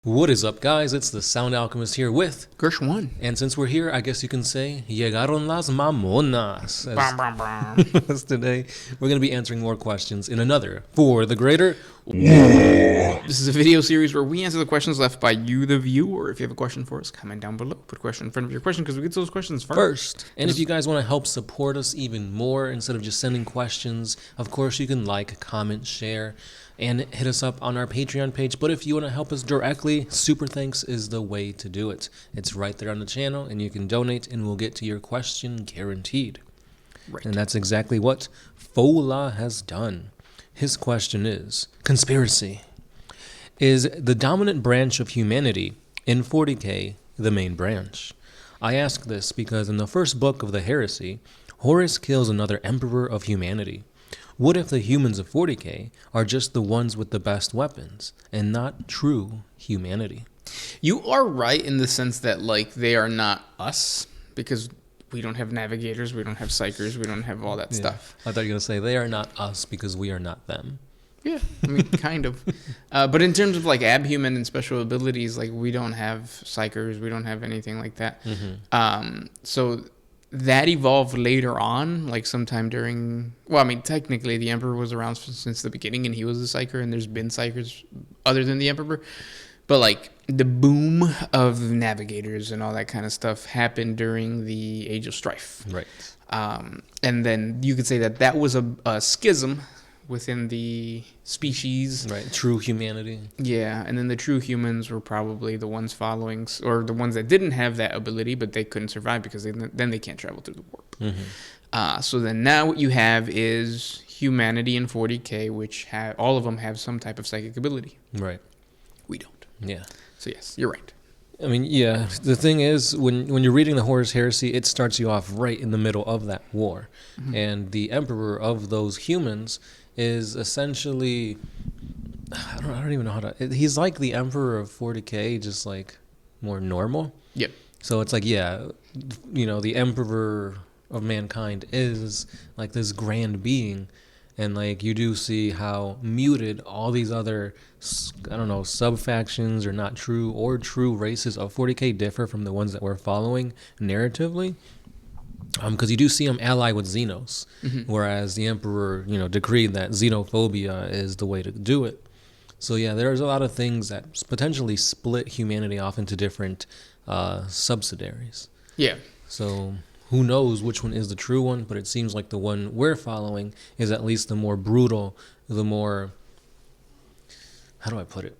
What is up, guys? It's the Sound Alchemist here with Gersh1. And since we're here, I guess you can say, Llegaron las mamonas. As today, we're going to be answering more questions in another For the Greater. This is a video series where we answer the questions left by you, the viewer. If you have a question for us, comment down below. Put a question in front of your question because we get to those questions first. And if you guys want to help support us even more, instead of just sending questions, of course, you can like, comment, share, and hit us up on our Patreon page. But if you want to help us directly, super thanks is the way to do it. It's right there on the channel, and you can donate, and we'll get to your question guaranteed. Right. And that's exactly what Fola has done. His question is, conspiracy. Is the dominant branch of humanity in 40K the main branch? I ask this because in the first book of the heresy, Horus kills another emperor of humanity. What if the humans of 40K are just the ones with the best weapons and not true humanity? You are right in the sense that, like, they are not us because we don't have navigators, we don't have psychers, we don't have all that stuff. I thought you were going to say they are not us because we are not them. Yeah, I mean, kind of. But in terms of, like, abhuman and special abilities, like, we don't have psychers, we don't have anything like that. So that evolved later on, like sometime during... Well, I mean, technically, the Emperor was around since the beginning, and he was a psyker, and there's been psychers other than the Emperor. But, like, the boom of navigators and all that kind of stuff happened during the Age of Strife. Right. And then you could say that that was a schism within the species. Right. True humanity. Yeah, and then the true humans were probably the ones following, or the ones that didn't have that ability, but they couldn't survive because then they can't travel through the warp. So then now what you have is humanity in 40K, which all of them have some type of psychic ability. Right. We don't. Yeah. So yes, you're right. I mean, yeah, the thing is, when you're reading the Horus Heresy, it starts you off right in the middle of that war. And the emperor of those humans is essentially, I don't even know how to, he's like the emperor of 40K, just like more normal. Yep. So it's like, yeah, you know, the emperor of mankind is like this grand being. And, like, you do see how muted all these other, I don't know, sub-factions or not true or true races of 40K differ from the ones that we're following narratively. Because you do see them ally with Xenos, whereas the Emperor, you know, decreed that xenophobia is the way to do it. So, yeah, there's a lot of things that potentially split humanity off into different subsidiaries. Yeah. So who knows which one is the true one, but it seems like the one we're following is at least the more brutal, the more, how do I put it?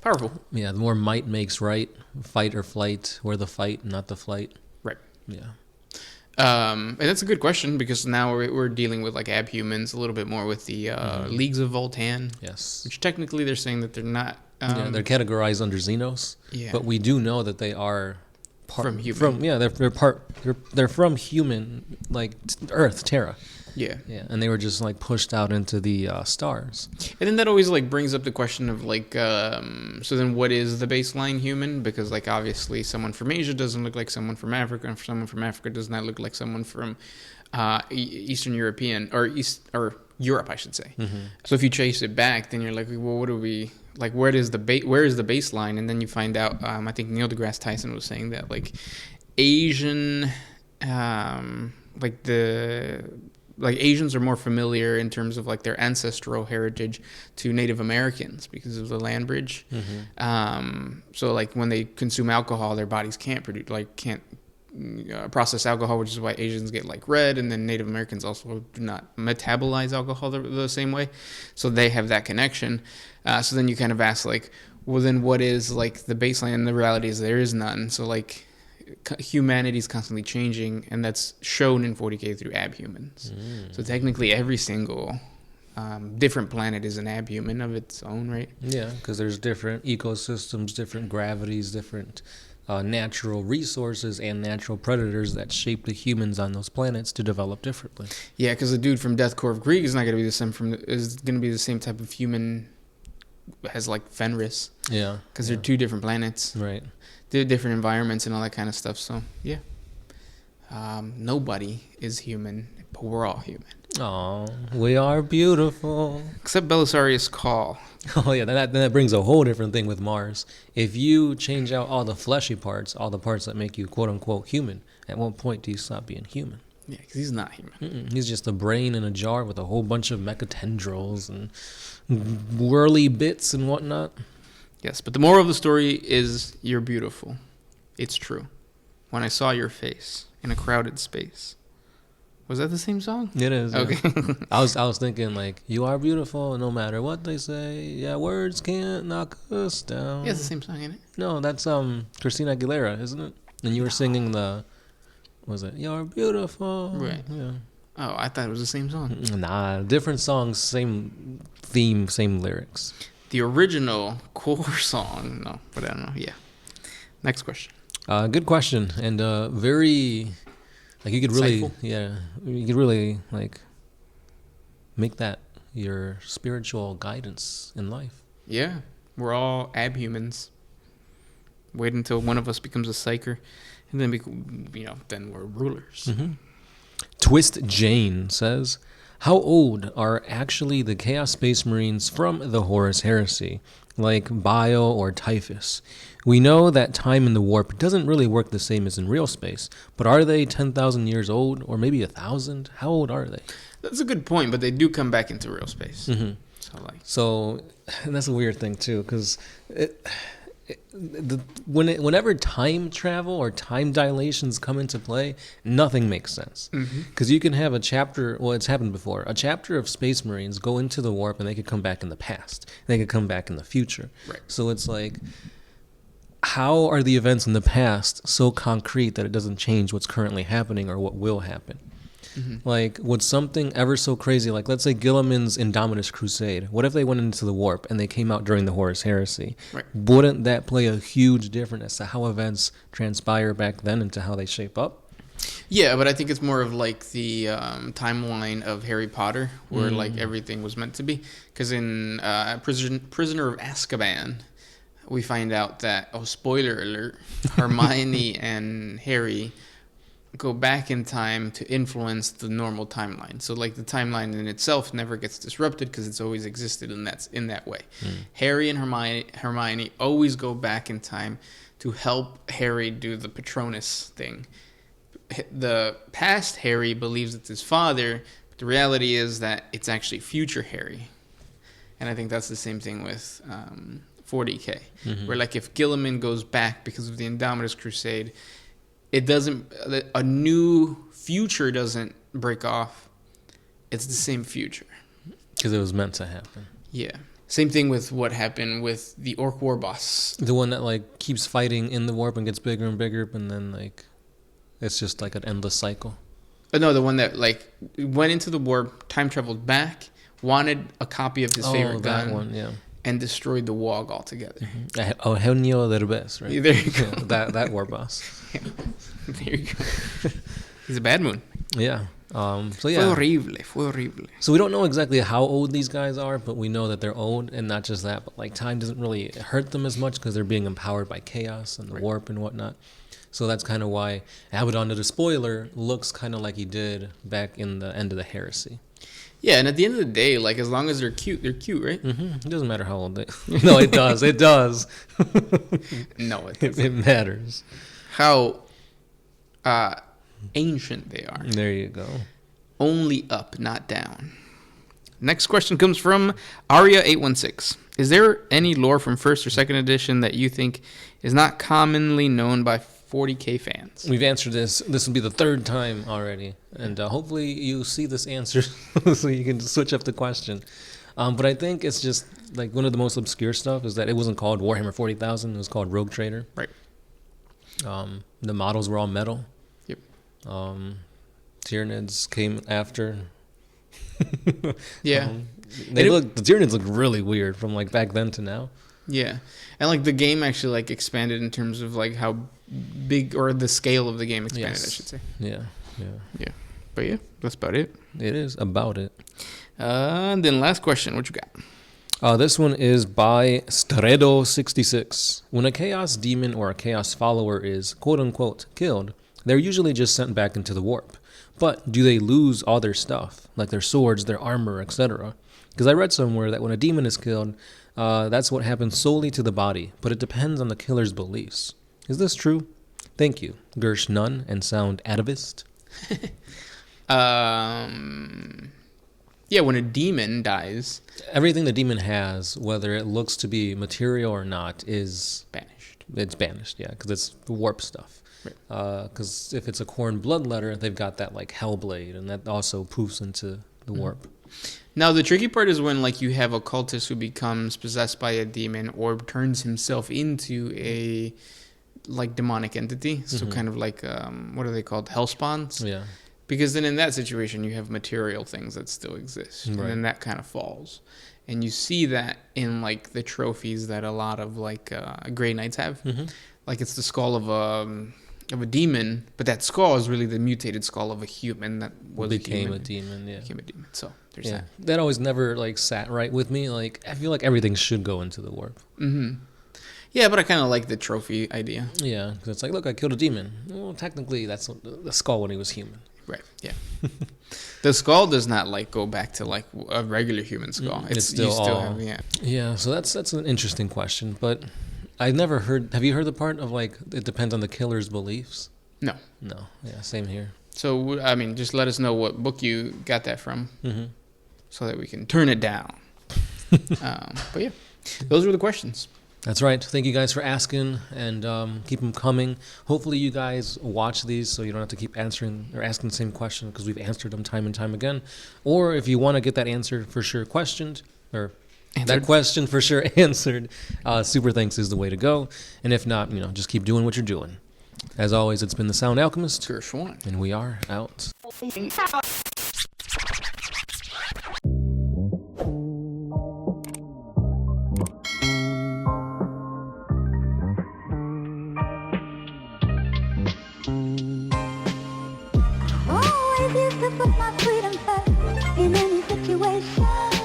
Powerful. Yeah, the more might makes right, fight or flight, we're the fight, not the flight. Right. Yeah. And that's a good question because now we're dealing with, like, abhumans a little bit more with the Leagues of Voltan. Yes. Which technically they're saying that they're not... yeah, they're categorized under Xenos, but we do know that they are from human. They're from human, like Earth, Terra. Yeah. Yeah, and they were just like pushed out into the stars. And then that always like brings up the question of like, so then what is the baseline human? Because like obviously someone from Asia doesn't look like someone from Africa, and someone from Africa does not look like someone from Eastern European or Europe, I should say. So if you trace it back, then you're like, well, what do we like? Where is the baseline? And then you find out. I think Neil deGrasse Tyson was saying that like Asian, Asians are more familiar in terms of like their ancestral heritage to Native Americans because of the land bridge. So like when they consume alcohol, their bodies can't process alcohol, which is why Asians get like red, and then Native Americans also do not metabolize alcohol the same way. So they have that connection. So then you kind of ask like, well, then what is like the baseline? And the reality is there is none. So like humanity is constantly changing, and that's shown in 40K through abhumans. So technically every single different planet is an abhuman of its own, right? Yeah, because there's different ecosystems, different gravities, different natural resources and natural predators that shape the humans on those planets to develop differently. Yeah, because the dude from Death Korps of Greek is not going to be the same is going to be the same type of human as like Fenris. Yeah, because they're two different planets. Right. They're different environments and all that kind of stuff. So yeah, nobody is human, but we're all human. Oh, we are beautiful. Except Belisarius' call. Oh yeah, then that brings a whole different thing with Mars. If you change out all the fleshy parts, all the parts that make you quote unquote human, at what point do you stop being human? Yeah, because he's not human. He's just a brain in a jar with a whole bunch of mechatendrils and whirly bits and whatnot. Yes, but the moral of the story is you're beautiful. It's true. When I saw your face in a crowded space. Was that the same song? It is. Okay. Yeah. I was thinking like, you are beautiful no matter what they say. Yeah, words can't knock us down. Yeah, it's the same song, ain't it? No, that's Christina Aguilera, isn't it? And you were singing was it You're Beautiful? Right. Yeah. Oh, I thought it was the same song. Nah, different songs, same theme, same lyrics. The original core song. No, but I don't know. Yeah. Next question. Good question, and very, like you could really, Insightful. you could really like make that your spiritual guidance in life. Yeah. We're all abhumans. Wait until one of us becomes a psyker, and then then we're rulers. Mm-hmm. Twist Jane says, how old are actually the Chaos Space Marines from the Horus Heresy, like Bio or Typhus? We know that time in the warp doesn't really work the same as in real space, but are they 10,000 years old, or maybe 1,000? How old are they? That's a good point, but they do come back into real space. Mm-hmm. So that's a weird thing too, because whenever time travel or time dilations come into play, nothing makes sense. Because you can have a chapter, well, it's happened before, a chapter of Space Marines go into the warp and they could come back in the past. They could come back in the future. Right. So it's like, how are the events in the past so concrete that it doesn't change what's currently happening or what will happen? Like, would something ever so crazy, like let's say Gilliman's Indomitus Crusade, what if they went into the warp and they came out during the Horus Heresy? Right. Wouldn't that play a huge difference as to how events transpire back then and to how they shape up? Yeah, but I think it's more of like the timeline of Harry Potter, where like everything was meant to be. Because in Prisoner of Azkaban, we find out that, oh, spoiler alert, Hermione and Harry go back in time to influence the normal timeline. So like the timeline in itself never gets disrupted because it's always existed in that way. Harry and Hermione always go back in time to help Harry do the Patronus thing. The past Harry believes it's his father, but the reality is that it's actually future Harry. And I think that's the same thing with 40K, where like if Gilliman goes back because of the Indomitus Crusade, it doesn't, a new future doesn't break off. It's the same future. Because it was meant to happen. Yeah. Same thing with what happened with the Orc War boss. The one that like keeps fighting in the warp and gets bigger and bigger, and then like it's just like an endless cycle. No, the one that like went into the warp, time traveled back, wanted a copy of his favorite gun. That one, yeah. And destroyed the WAAAGH altogether. Eugenio Derbez, right? There you go. Yeah, that war boss. Yeah. There you go. He's a bad moon. Yeah. So yeah. Fue horrible. So we don't know exactly how old these guys are, but we know that they're old, and not just that, but like time doesn't really hurt them as much because they're being empowered by chaos and the warp and whatnot. So that's kind of why Abaddon, the Spoiler, looks kind of like he did back in the end of the Heresy. Yeah, and at the end of the day, like as long as they're cute, right? It doesn't matter how old they. No, it does. It does. No, it doesn't. It matters. How ancient they are. There you go. Only up, not down. Next question comes from Aria816. Is there any lore from first or second edition that you think is not commonly known by 40K fans? We've answered this. This will be the third time already. And hopefully you see this answer so you can switch up the question. But I think it's just like one of the most obscure stuff is that it wasn't called Warhammer 40,000. It was called Rogue Trader. Right. The models were all metal. Yep. Tyranids came after. Yeah. The Tyranids look really weird from like back then to now. Yeah. And like the game actually like expanded in terms of like how big, or the scale of the game expanded, yes. I should say. Yeah. But yeah, that's about it. It is about it. And then last question, what you got? This one is by Stredo66. When a chaos demon or a chaos follower is quote unquote killed, they're usually just sent back into the warp. But do they lose all their stuff, like their swords, their armor, etc.? Because I read somewhere that when a demon is killed, that's what happens solely to the body, but it depends on the killer's beliefs. Is this true? Thank you, Gersh Nunn and Sound Atavist. Yeah, when a demon dies, everything the demon has, whether it looks to be material or not, is banished. It's banished, yeah, because it's warp stuff. Right. Because if it's a Khorne bloodletter, they've got that like Hellblade, and that also poofs into the warp. Now the tricky part is when like you have a cultist who becomes possessed by a demon or turns himself into a like demonic entity. So kind of like what are they called? Hellspawns. Yeah. Because then in that situation, you have material things that still exist. Right. And then that kind of falls. And you see that in, like, the trophies that a lot of, like, Grey Knights have. Like, it's the skull of a demon, but that skull is really the mutated skull of a human that became a demon, yeah. Became a demon. So there's that. That always never, like, sat right with me. Like, I feel like everything should go into the warp. Yeah, but I kind of like the trophy idea. Yeah, because it's like, look, I killed a demon. Well, technically, that's the skull when he was human. Right. Yeah. The skull does not like go back to like a regular human skull. It's still all. Yeah. So that's an interesting question, but I never heard. Have you heard the part of like it depends on the killer's beliefs? No. No. Yeah. Same here. So I mean, just let us know what book you got that from, so that we can turn it down. But yeah, those were the questions. That's right. Thank you guys for asking, and keep them coming. Hopefully you guys watch these so you don't have to keep answering or asking the same question because we've answered them time and time again. Or if you want to get that answer for sure questioned, or that question for sure answered, Super Thanks is the way to go. And if not, just keep doing what you're doing. As always, it's been the Sound Alchemist, Gersh, and we are out. Always used to put my freedom first in any situation.